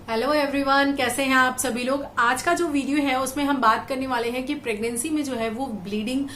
Hello everyone, कैसे हैं आप सभी लोग। आज का जो वीडियो है उसमें हम बात करने वाले हैं कि प्रेगनेंसी में जो है वो ब्लीडिंग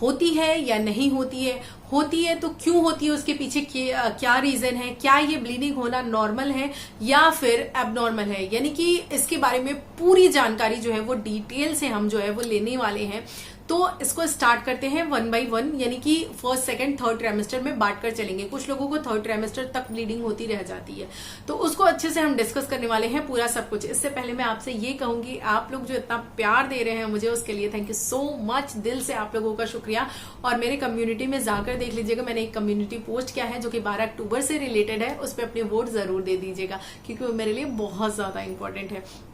होती है या नहीं होती है तो क्यों होती है, उसके पीछे क्या रीजन है, क्या ये ब्लीडिंग होना नॉर्मल है या फिर एबनॉर्मल है। यानी कि इसके बारे में पूरी जानकारी जो है वो डिटेल से हम जो है वो लेने वाले हैं। तो इसको स्टार्ट करते हैं वन बाय वन, यानी कि फर्स्ट सेकंड थर्ड ट्राइमेस्टर में बांट कर चलेंगे। कुछ लोगों को थर्ड ट्राइमेस्टर तक ब्लीडिंग होती रह जाती है, तो उसको अच्छे से हम डिस्कस करने वाले हैं पूरा सब कुछ। इससे पहले मैं आपसे ये कहूंगी, आप लोग जो इतना प्यार दे रहे हैं मुझे, उसके लिए थैंक यू सो मच, दिल से आप लोगों का शुक्रिया। और मेरे कम्युनिटी में जाकर देख लीजिएगा, मैंने एक कम्युनिटी पोस्ट किया है जो कि 12 अक्टूबर से रिलेटेड है, उस पर अपने वोट जरूर दे दीजिएगा क्योंकि वो मेरे लिए बहुत ज्यादा इंपॉर्टेंट है।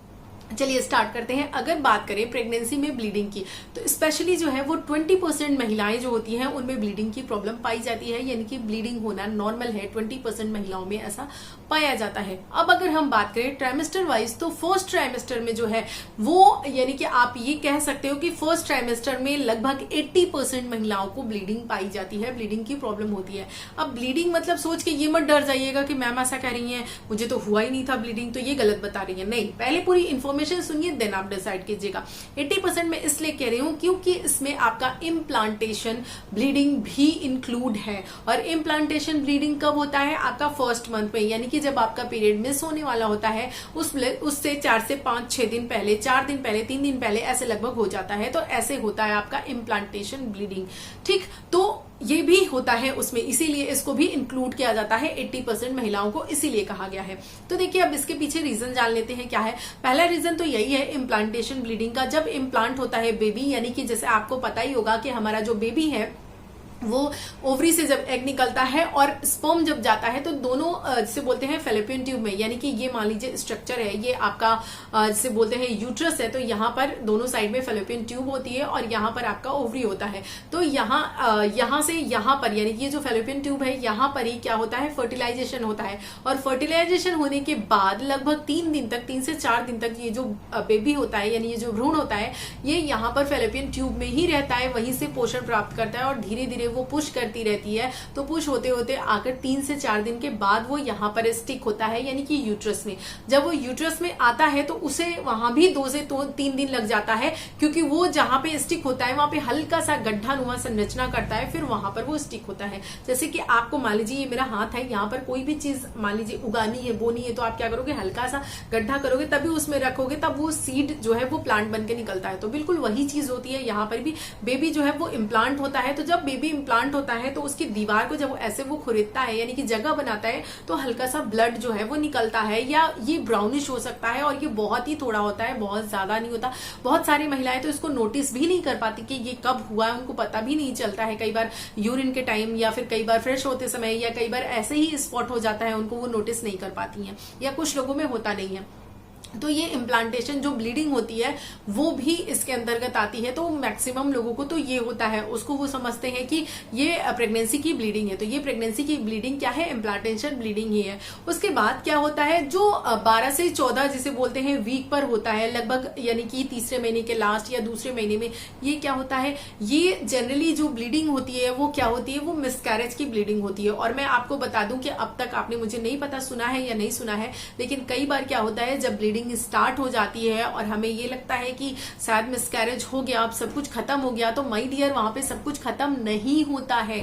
चलिए स्टार्ट करते हैं। अगर बात करें प्रेगनेंसी में ब्लीडिंग की, तो स्पेशली जो है वो 20% महिलाएं जो होती हैं उनमें ब्लीडिंग की प्रॉब्लम पाई जाती है, यानी कि ब्लीडिंग होना नॉर्मल है। 20% महिलाओं में ऐसा पाया जाता है। अब अगर हम बात करें ट्राइमेस्टर वाइज, तो फर्स्ट ट्राइमेस्टर में जो है वो, यानी कि आप ये कह सकते हो कि फर्स्ट ट्राइमेस्टर में लगभग 80% महिलाओं को ब्लीडिंग पाई जाती है, ब्लीडिंग की प्रॉब्लम होती है। अब ब्लीडिंग मतलब सोच के ये मत डर जाइएगा कि मैम ऐसा कह रही है, मुझे तो हुआ ही नहीं था ब्लीडिंग, तो ये गलत बता रही है। नहीं, पहले पूरी इन्फॉर्मेशन सुनिए, देन आप डिसाइड कीजिएगा। 80% में इसलिए कह रही हूं क्योंकि इसमें आपका इम्प्लांटेशन ब्लीडिंग भी इंक्लूड है। और इम्प्लांटेशन ब्लीडिंग कब होता है? आपका फर्स्ट मंथ में, यानी कि जब आपका पीरियड मिस होने वाला होता है उससे 4 से 5-6 दिन पहले, 4 दिन पहले, 3 दिन पहले ऐसे लगभग हो जाता है। तो ऐसे होता है आपका इम्प्लांटेशन ब्लीडिंग। ठीक, तो ये भी होता है उसमें, इसीलिए इसको भी इंक्लूड किया जाता है 80% महिलाओं को, इसीलिए कहा गया है। तो देखिए अब इसके पीछे रीजन जान लेते हैं क्या है। पहला रीजन तो यही है इम्प्लांटेशन ब्लीडिंग का। जब इम्प्लांट होता है बेबी, यानी कि जैसे आपको पता ही होगा कि हमारा जो बेबी है वो ओवरी से जब एग निकलता है और स्पर्म जब जाता है, तो दोनों जिसे बोलते हैं फेलोपियन ट्यूब में, यानी कि ये मान लीजिए स्ट्रक्चर है, ये आपका जिसे बोलते हैं यूट्रस है, तो यहाँ पर दोनों साइड में फेलोपियन ट्यूब होती है और यहाँ पर आपका ओवरी होता है। तो यहाँ से यहाँ पर, यानी कि ये जो फेलोपियन ट्यूब है यहाँ पर ही क्या होता है, फर्टिलाइजेशन होता है। और फर्टिलाइजेशन होने के बाद लगभग 3 दिन तक, 3 से 4 दिन तक ये जो बेबी होता है, यानी ये जो भ्रूण होता है, ये यहाँ पर फेलोपियन ट्यूब में ही रहता है, वहीं से पोषण प्राप्त करता है और धीरे धीरे वो पुश करती रहती है। तो पुश होते होते आकर 3 से 4 दिन के बाद वो यहाँ पर स्टिक होता है, यानी कि यूट्रस में। जब वो यूट्रस में आता है तो उसे वहां भी 2 से 3 दिन लग जाता है, क्योंकि वो जहां पे स्टिक होता है वहां पे हल्का सा गड्ढा नुमा संरचना करता है, फिर वहां पर वो स्टिक होता है। जैसे कि आपको मान लीजिए ये मेरा हाथ है, यहाँ पर कोई भी चीज मान लीजिए उगानी है, बोनी है, तो आप क्या करोगे, हल्का सा गड्ढा करोगे, तभी उसमें रखोगे, तब वो सीड जो है वो प्लांट बन के निकलता है। तो बिल्कुल वही चीज होती है यहाँ पर भी। बेबी जो है वो इम्प्लांट होता है, तो जब बेबी इम्प्लांट होता है तो उसकी दीवार को जब ऐसे वो खुरेदता है, यानी कि जगह बनाता है, तो हल्का सा ब्लड जो है वो निकलता है, या ये ब्राउनिश हो सकता है, और ये बहुत ही थोड़ा होता है, बहुत ज्यादा नहीं होता। बहुत सारी महिलाएं तो इसको नोटिस भी नहीं कर पाती कि ये कब हुआ है, उनको पता भी नहीं चलता है। कई बार यूरिन के टाइम या फिर कई बार फ्रेश होते समय या कई बार ऐसे ही स्पॉट हो जाता है, उनको वो नोटिस नहीं कर पाती हैं, या कुछ लोगों में होता नहीं है। तो ये इम्प्लांटेशन जो ब्लीडिंग होती है वो भी इसके अंतर्गत आती है। तो मैक्सिमम लोगों को तो ये होता है, उसको वो समझते हैं कि ये प्रेगनेंसी की ब्लीडिंग है। तो ये प्रेगनेंसी की ब्लीडिंग क्या है, इम्प्लांटेशन ब्लीडिंग ही है। उसके बाद क्या होता है, जो 12 से 14 जिसे बोलते हैं वीक पर होता है लगभग, यानी कि तीसरे महीने के लास्ट या दूसरे महीने में, ये क्या होता है, ये जनरली जो ब्लीडिंग होती है वो क्या होती है, वो मिसकैरेज की ब्लीडिंग होती है। और मैं आपको बता दूं कि अब तक आपने मुझे नहीं पता सुना है या नहीं सुना है, लेकिन कई बार क्या होता है जब ब्लीडिंग स्टार्ट हो जाती है और हमें ये लगता है कि शायद मिसकैरेज हो गया, अब सब कुछ खत्म हो गया, तो माय डियर वहां पे सब कुछ खत्म नहीं होता है।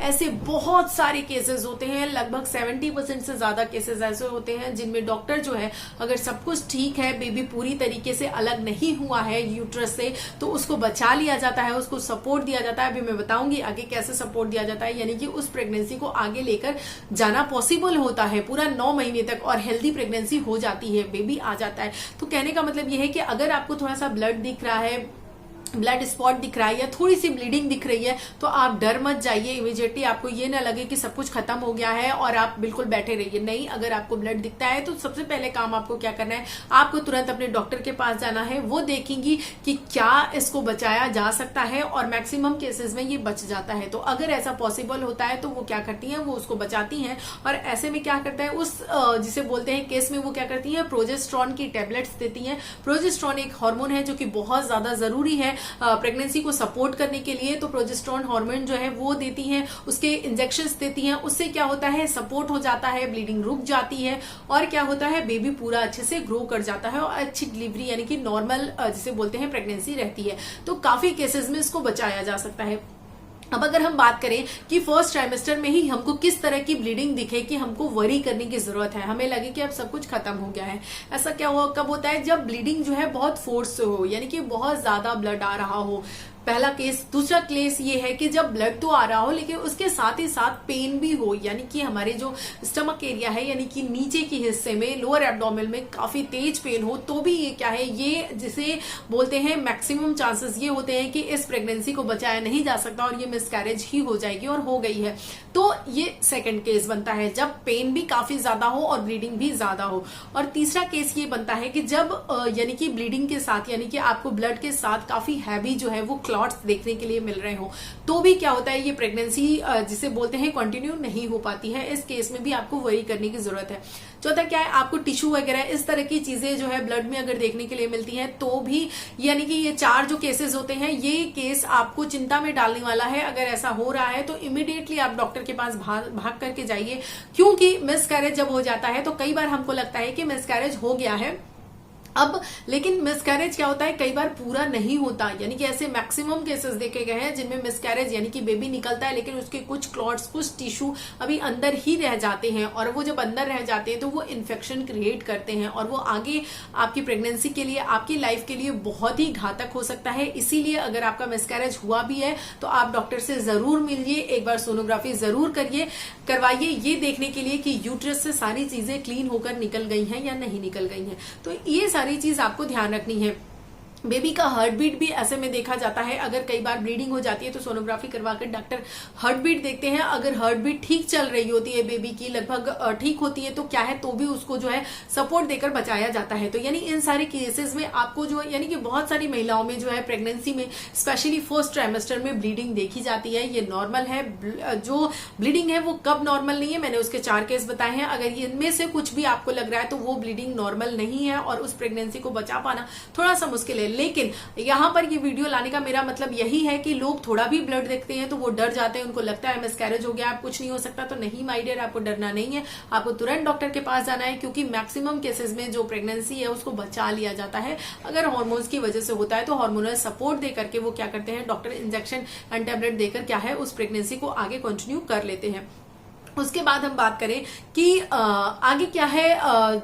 ऐसे बहुत सारे केसेस होते हैं, लगभग 70% से ज्यादा केसेस ऐसे होते हैं जिनमें डॉक्टर जो है, अगर सब कुछ ठीक है, बेबी पूरी तरीके से अलग नहीं हुआ है यूट्रस से, तो उसको बचा लिया जाता है, उसको सपोर्ट दिया जाता है। अभी मैं बताऊंगी आगे कैसे सपोर्ट दिया जाता है, यानी कि उस प्रेगनेंसी को आगे लेकर जाना पॉसिबल होता है पूरा 9 महीने तक, और हेल्दी प्रेगनेंसी हो जाती है, बेबी आ जाता है। तो कहने का मतलब यह है कि अगर आपको थोड़ा सा ब्लड दिख रहा है, ब्लड स्पॉट दिख रहा है या थोड़ी सी ब्लीडिंग दिख रही है, तो आप डर मत जाइए इमीडिएटली। आपको ये ना लगे कि सब कुछ खत्म हो गया है और आप बिल्कुल बैठे रहिए। नहीं, अगर आपको ब्लड दिखता है तो सबसे पहले काम आपको क्या करना है, आपको तुरंत अपने डॉक्टर के पास जाना है। वो देखेंगी कि क्या इसको बचाया जा सकता है, और मैक्सिमम केसेस में ये बच जाता है। तो अगर ऐसा पॉसिबल होता है तो वो क्या करती हैं, वो उसको बचाती हैं। और ऐसे में क्या करता है, उस जिसे बोलते हैं केस में वो क्या करती है, प्रोजेस्टेरॉन की टेबलेट्स देती हैं। प्रोजेस्टेरॉन एक हार्मोन है जो कि बहुत ज्यादा जरूरी है प्रेगनेंसी को सपोर्ट करने के लिए, तो प्रोजेस्टेरोन हार्मोन जो है वो देती हैं, उसके इंजेक्शंस देती हैं। उससे क्या होता है, सपोर्ट हो जाता है, ब्लीडिंग रुक जाती है और क्या होता है, बेबी पूरा अच्छे से ग्रो कर जाता है और अच्छी डिलीवरी यानी कि नॉर्मल जिसे बोलते हैं प्रेगनेंसी रहती है। तो काफी केसेस में इसको बचाया जा सकता है। अब अगर हम बात करें कि फर्स्ट ट्राइमेस्टर में ही हमको किस तरह की ब्लीडिंग दिखे कि हमको वरी करने की जरूरत है, हमें लगे कि अब सब कुछ खत्म हो गया है, ऐसा क्या हुआ कब होता है, जब ब्लीडिंग जो है बहुत फोर्स से हो, यानी कि बहुत ज्यादा ब्लड आ रहा हो, पहला केस। दूसरा केस ये है कि जब ब्लड तो आ रहा हो लेकिन उसके साथ ही साथ पेन भी हो, यानी कि हमारे जो स्टमक एरिया है यानी कि नीचे के हिस्से में, लोअर एब्डोमेन में काफी तेज पेन हो, तो भी ये क्या है, ये जिसे बोलते हैं मैक्सिमम चांसेस ये होते हैं कि इस प्रेगनेंसी को बचाया नहीं जा सकता और ये मिसकैरेज ही हो जाएगी और हो गई है। तो ये सेकंड केस बनता है जब पेन भी काफी ज्यादा हो और ब्लीडिंग भी ज्यादा हो। और तीसरा केस ये बनता है कि जब यानी कि ब्लीडिंग के साथ यानी कि आपको ब्लड के साथ काफी हैवी जो है वो क्लॉट्स देखने के लिए मिल रहे हो, तो भी क्या होता है, ये प्रेगनेंसी जिसे बोलते हैं कंटिन्यू नहीं हो पाती है। इस केस में भी आपको वरी करने की जरूरत है। चौथा क्या है, आपको टिश्यू वगैरह इस तरह की चीजें जो है ब्लड में अगर देखने के लिए मिलती हैं तो भी, यानी कि ये 4 जो केसेस होते हैं, ये केस आपको चिंता में डालने वाला है। अगर ऐसा हो रहा है तो इमीडिएटली आप डॉक्टर के पास भाग करके जाइए, क्योंकि मिसकैरेज जब हो जाता है तो कई बार हमको लगता है कि मिसकैरेज हो गया है अब, लेकिन मिसकैरेज क्या होता है, कई बार पूरा नहीं होता, यानी कि ऐसे मैक्सिमम केसेस देखे गए हैं जिनमें मिसकैरेज यानी कि बेबी निकलता है लेकिन उसके कुछ क्लॉट्स, कुछ टिश्यू अभी अंदर ही रह जाते हैं और वो जब अंदर रह जाते हैं तो वो इन्फेक्शन क्रिएट करते हैं और वो आगे आपकी प्रेगनेंसी के लिए, आपकी लाइफ के लिए बहुत ही घातक हो सकता है। इसीलिए अगर आपका मिसकैरेज हुआ भी है तो आप डॉक्टर से जरूर मिलिए, एक बार सोनोग्राफी जरूर करवाइए, ये देखने के लिए कि यूट्रस से सारी चीजें क्लीन होकर निकल गई हैं या नहीं निकल गई हैं। तो ये सारी चीज आपको ध्यान रखनी है। बेबी का हार्ट बीट भी ऐसे में देखा जाता है, अगर कई बार ब्लीडिंग हो जाती है तो सोनोग्राफी करवाकर डॉक्टर हार्ट बीट देखते हैं। अगर हार्ट बीट ठीक चल रही होती है बेबी की, लगभग ठीक होती है, तो क्या है, तो भी उसको जो है सपोर्ट देकर बचाया जाता है। तो यानी इन सारे केसेस में आपको जो यानी कि बहुत सारी महिलाओं में जो है प्रेगनेंसी में स्पेशली फर्स्ट ट्राइमेस्टर में ब्लीडिंग देखी जाती है, ये नॉर्मल है। जो ब्लीडिंग है वो कब नॉर्मल नहीं है, मैंने उसके 4 केस बताए हैं। अगर इनमें से कुछ भी आपको लग रहा है तो वो ब्लीडिंग नॉर्मल नहीं है और उस प्रेगनेंसी को बचा पाना थोड़ा सा मुश्किल है। लेकिन यहां पर ये वीडियो लाने का मेरा मतलब यही है कि लोग थोड़ा भी ब्लड देखते हैं तो वो डर जाते हैं, उनको लगता है मिसकैरेज हो गया, आप कुछ नहीं हो सकता। तो नहीं माय डियर, आपको डरना नहीं है, आपको तुरंत डॉक्टर के पास जाना है, क्योंकि मैक्सिमम केसेस में जो प्रेगनेंसी है उसको बचा लिया जाता है। अगर हार्मोन्स की वजह से होता है तो हार्मोनल सपोर्ट देकर के वो क्या करते हैं, डॉक्टर इंजेक्शन एंड टेबलेट देकर क्या है, उस प्रेगनेंसी को आगे कंटिन्यू कर लेते हैं। उसके बाद हम बात करें कि आगे क्या है,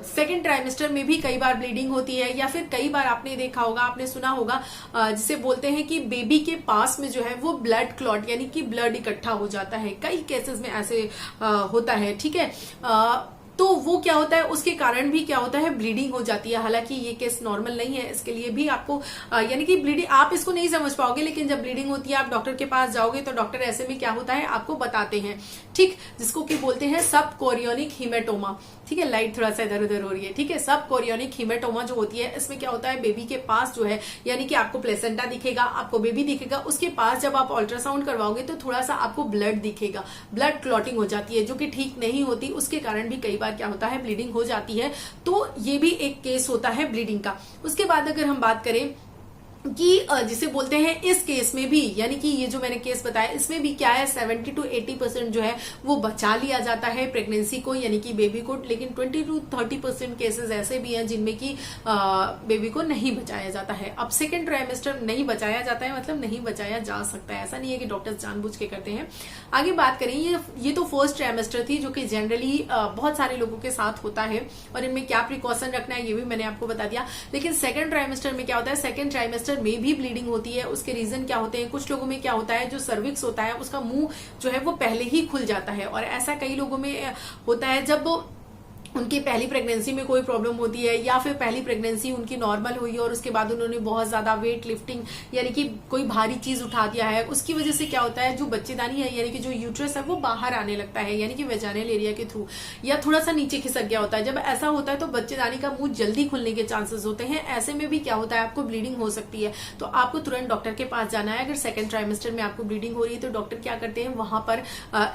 सेकेंड ट्राइमेस्टर में भी कई बार ब्लीडिंग होती है, या फिर कई बार आपने देखा होगा, आपने सुना होगा जिसे बोलते हैं कि बेबी के पास में जो है वो ब्लड क्लॉट यानी कि ब्लड इकट्ठा हो जाता है। कई केसेस में ऐसे होता है, ठीक है। तो वो क्या होता है, उसके कारण भी क्या होता है, ब्लीडिंग हो जाती है। हालांकि ये केस नॉर्मल नहीं है, इसके लिए भी आपको यानी कि ब्लीडिंग आप इसको नहीं समझ पाओगे, लेकिन जब ब्लीडिंग होती है आप डॉक्टर के पास जाओगे तो डॉक्टर ऐसे में क्या होता है आपको बताते हैं, ठीक, जिसको कि बोलते हैं सब कोरियोनिक हीमेटोमा। ठीक है, लाइट थोड़ा सा इधर उधर हो रही है, ठीक है। सब कोरियोनिक हीमेटोमा जो होती है, इसमें क्या होता है, बेबी के पास जो है यानी कि आपको प्लेसेंटा दिखेगा, आपको बेबी दिखेगा, उसके पास जब आप अल्ट्रासाउंड करवाओगे तो थोड़ा सा आपको ब्लड दिखेगा, ब्लड क्लॉटिंग हो जाती है जो कि ठीक नहीं होती, उसके कारण भी कई बार क्या होता है, ब्लीडिंग हो जाती है। तो ये भी एक केस होता है ब्लीडिंग का। उसके बाद अगर हम बात करें कि जिसे बोलते हैं इस केस में भी, यानी कि ये जो मैंने केस बताया इसमें भी क्या है, 70 to 80% जो है वो बचा लिया जाता है प्रेगनेंसी को यानी कि बेबी को। लेकिन 20 to 30% केसेस ऐसे भी हैं जिनमें कि बेबी को नहीं बचाया जाता है। अब सेकेंड ट्राइमेस्टर नहीं बचाया जाता है मतलब नहीं बचाया जा सकता है, ऐसा नहीं है कि डॉक्टर्स जानबूझ के करते हैं। आगे बात करें, ये तो फर्स्ट ट्राइमेस्टर थी जो कि जनरली बहुत सारे लोगों के साथ होता है और इनमें क्या प्रिकॉशन रखना है ये भी मैंने आपको बता दिया। लेकिन सेकेंड ट्राइमेस्टर में क्या होता है, सेकेंड ट्राइमेस्टर में भी ब्लीडिंग होती है। उसके रीजन क्या होते हैं, कुछ लोगों में क्या होता है, जो सर्विक्स होता है उसका मुंह जो है वो पहले ही खुल जाता है, और ऐसा कई लोगों में होता है जब उनकी पहली प्रेगनेंसी में कोई प्रॉब्लम होती है या फिर पहली प्रेगनेंसी उनकी नॉर्मल हुई और उसके बाद उन्होंने बहुत ज्यादा वेट लिफ्टिंग यानी कि कोई भारी चीज उठा दिया है, उसकी वजह से क्या होता है, जो बच्चेदानी है यानी कि जो यूट्रस है वो बाहर आने लगता है यानी कि वेजाइनल एरिया के थ्रू, या थोड़ा सा नीचे खिसक गया होता है। जब ऐसा होता है तो बच्चेदानी का मुंह जल्दी खुलने के चांसेस होते हैं। ऐसे में भी क्या होता है, आपको ब्लीडिंग हो सकती है, तो आपको तुरंत डॉक्टर के पास जाना है। अगर सेकेंड ट्राइमेस्टर में आपको ब्लीडिंग हो रही है तो डॉक्टर क्या करते हैं, वहां पर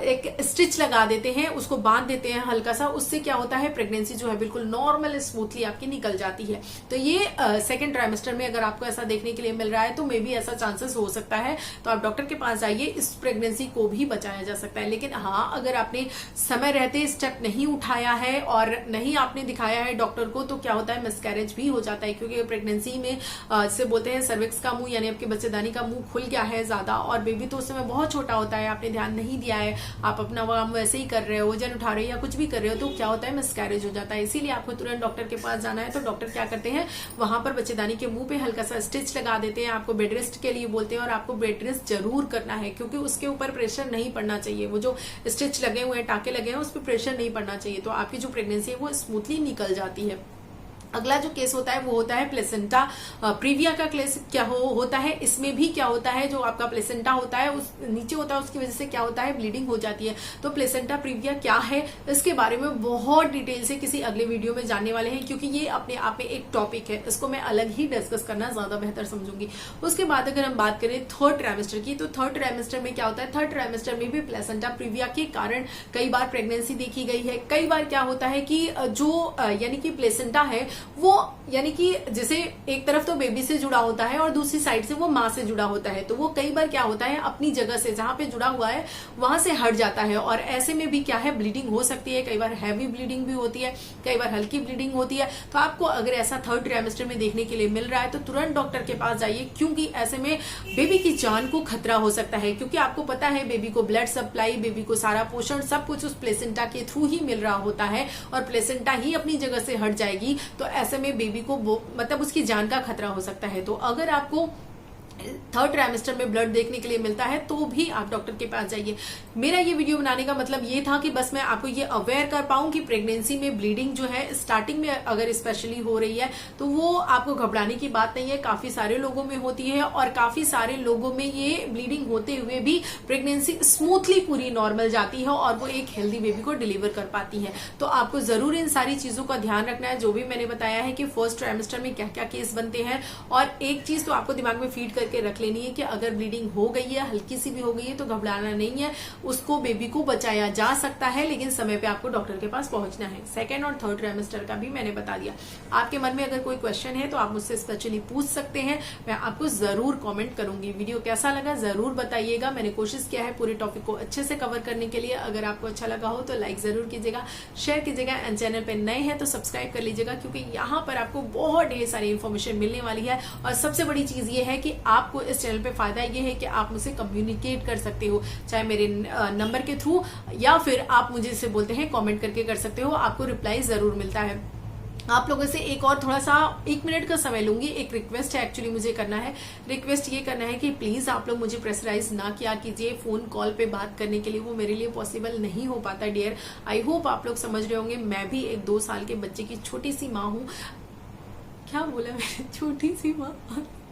एक स्टिच लगा देते हैं, उसको बांध देते हैं हल्का सा, उससे क्या होता है प्रेगनेंसी जो है बिल्कुल नॉर्मल स्मूथली आपकी निकल जाती है। तो ये सेकेंड ट्राइमेस्टर में अगर आपको ऐसा देखने के लिए मिल रहा है तो मे बी ऐसा चांसेस हो सकता है, तो आप डॉक्टर के पास जाइए, इस प्रेगनेंसी को भी बचाया जा सकता है। लेकिन हाँ, अगर आपने समय रहते स्टेप नहीं उठाया है और नहीं आपने दिखाया है डॉक्टर को, तो क्या होता है, मिसकैरेज भी हो जाता है। क्योंकि प्रेगनेंसी में से बोलते हैं सर्विक्स का मुंह यानी आपके बच्चेदानी का मुंह खुल गया है ज्यादा, और बेबी तो उस समय बहुत छोटा होता है, आपने ध्यान नहीं दिया है, आप अपना काम वैसे ही कर रहे हो, वजन उठा रहे हो या कुछ भी कर रहे हो, तो क्या होता है, मिसकैरेज हो जाता है। इसीलिए आपको तुरंत डॉक्टर के पास जाना है। तो डॉक्टर क्या करते हैं, वहां पर बच्चेदानी के मुंह पे हल्का सा स्टिच लगा देते हैं, आपको बेड रेस्ट के लिए बोलते हैं, और आपको बेड रेस्ट जरूर करना है क्योंकि उसके ऊपर प्रेशर नहीं पड़ना चाहिए। वो जो स्टिच लगे हुए हैं, टाके लगे हैं, उस पर प्रेशर नहीं पड़ना चाहिए, तो आपकी जो प्रेगनेंसी है वो स्मूथली निकल जाती है। अगला जो केस होता है वो होता है प्लेसेंटा प्रीविया का केस। क्या होता है इसमें भी, क्या होता है, जो आपका प्लेसेंटा होता है उस नीचे होता है, उसकी वजह से क्या होता है, ब्लीडिंग हो जाती है। तो प्लेसेंटा प्रीविया क्या है, इसके बारे में बहुत डिटेल से किसी अगले वीडियो में जानने वाले हैं, क्योंकि ये अपने आप में एक टॉपिक है, इसको मैं अलग ही डिस्कस करना ज्यादा बेहतर समझूंगी। उसके बाद अगर हम बात करें थर्ड ट्राइमेस्टर की, तो थर्ड ट्राइमेस्टर में क्या होता है, थर्ड ट्राइमेस्टर में भी प्लेसेंटा प्रीविया के कारण कई बार प्रेगनेंसी देखी गई है। कई बार क्या होता है कि जो यानी कि प्लेसेंटा है वो यानी कि जैसे एक तरफ तो बेबी से जुड़ा होता है और दूसरी साइड से वो माँ से जुड़ा होता है, तो वो कई बार क्या होता है, अपनी जगह से जहां पे जुड़ा हुआ है वहां से हट जाता है, और ऐसे में भी क्या है, ब्लीडिंग हो सकती है। कई बार हैवी ब्लीडिंग भी होती है, कई बार हल्की ब्लीडिंग होती है। तो आपको अगर ऐसा थर्ड ट्राइमेस्टर में देखने के लिए मिल रहा है तो तुरंत डॉक्टर के पास जाइए, क्योंकि ऐसे में बेबी की जान को खतरा हो सकता है। क्योंकि आपको पता है बेबी को ब्लड सप्लाई, बेबी को सारा पोषण सब कुछ उस प्लेसेंटा के थ्रू ही मिल रहा होता है, और प्लेसेंटा ही अपनी जगह से हट जाएगी, तो ऐसे में बेबी को मतलब उसकी जान का खतरा हो सकता है। तो अगर आपको थर्ड ट्राइमेस्टर में ब्लड देखने के लिए मिलता है तो भी आप डॉक्टर के पास जाइए। मेरा ये वीडियो बनाने का मतलब ये था कि बस मैं आपको ये अवेयर कर पाऊं कि प्रेगनेंसी में ब्लीडिंग जो है स्टार्टिंग में अगर स्पेशली हो रही है तो वो आपको घबराने की बात नहीं है। काफी सारे लोगों में होती है, और काफी सारे लोगों में ये ब्लीडिंग होते हुए भी प्रेगनेंसी स्मूथली पूरी नॉर्मल जाती है और वो एक हेल्दी बेबी को डिलीवर कर पाती है। तो आपको जरूर इन सारी चीजों का ध्यान रखना है, जो भी मैंने बताया है कि फर्स्ट ट्राइमेस्टर में क्या क्या केस बनते हैं। और एक चीज तो आपको दिमाग में फीड करके रख लेनी है कि अगर ब्लीडिंग हो गई है, हल्की सी भी हो गई है, तो घबराना नहीं है, उसको बेबी को बचाया जा सकता है, लेकिन समय पे आपको डॉक्टर के पास पहुंचना है। सेकेंड और थर्ड ट्राइमेस्टर का भी मैंने बता दिया। आपके मन में अगर कोई क्वेश्चन है तो आप मुझसे स्पेशली पूछ सकते हैं, मैं आपको जरूर कमेंट करूंगी। वीडियो कैसा लगा जरूर बताइएगा। मैंने कोशिश किया है पूरे टॉपिक को अच्छे से कवर करने के लिए। अगर आपको अच्छा लगा हो तो लाइक जरूर कीजिएगा, शेयर कीजिएगा, एंड चैनल पे नए हैं तो सब्सक्राइब कर लीजिएगा, क्योंकि यहाँ पर आपको बहुत ढेर सारी इन्फॉर्मेशन मिलने वाली है। और सबसे बड़ी चीज ये है कि आपको इस चैनल पे फायदा ये है कि आप मुझसे कम्युनिकेट कर सकते हो, चाहे मेरे नंबर के थ्रू या फिर आप मुझे इसे बोलते हैं कमेंट करके कर सकते हो। आपको रिप्लाई जरूर मिलता है। आप लोगों से एक और थोड़ा सा 1 मिनट का समय लूंगी। एक रिक्वेस्ट है एक्चुअली मुझे करना है। रिक्वेस्ट ये करना है कि प्लीज आप लोग मुझे प्रेशराइज ना किया कीजिए फोन कॉल पे बात करने के लिए, वो मेरे लिए पॉसिबल नहीं हो पाता डियर। आई होप आप लोग समझ रहे होंगे, मैं भी एक 2 साल के बच्चे की छोटी सी माँ हूँ। क्या बोला मैंने, छोटी सी माँ?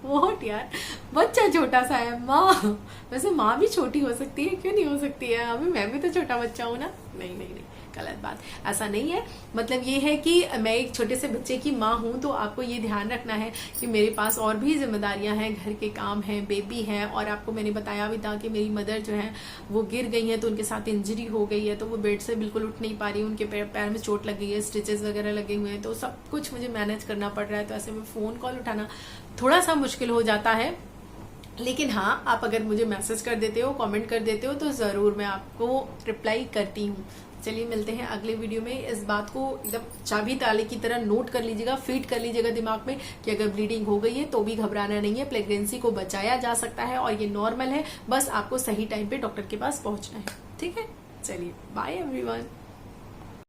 बहुत यार, बच्चा छोटा सा है, माँ वैसे माँ भी छोटी हो सकती है, क्यों नहीं हो सकती है? अभी मैं भी तो छोटा बच्चा हूँ ना। नहीं नहीं नहीं, गलत बात, ऐसा नहीं है। मतलब ये है कि मैं एक छोटे से बच्चे की माँ हूँ, तो आपको ये ध्यान रखना है कि मेरे पास और भी जिम्मेदारियां हैं, घर के काम हैं, बेबी है। और आपको मैंने बताया भी था कि मेरी मदर जो है वो गिर गई है, तो उनके साथ इंजरी हो गई है, तो वो बेड से बिल्कुल उठ नहीं पा रही है, उनके पैर में चोट लग गई है, स्टिचेस वगैरह लगे हुए हैं, तो सब कुछ मुझे मैनेज करना पड़ रहा है। तो ऐसे में फोन कॉल उठाना थोड़ा सा मुश्किल हो जाता है। लेकिन हाँ, आप अगर मुझे मैसेज कर देते हो, कमेंट कर देते हो, तो जरूर मैं आपको रिप्लाई करती हूँ। चलिए मिलते हैं अगले वीडियो में। इस बात को एकदम चाबी ताले की तरह नोट कर लीजिएगा, फीड कर लीजिएगा दिमाग में कि अगर ब्लीडिंग हो गई है तो भी घबराना नहीं है। प्रेगनेंसी को बचाया जा सकता है और ये नॉर्मल है, बस आपको सही टाइम पे डॉक्टर के पास पहुंचना है। ठीक है, चलिए बाय एवरीवन।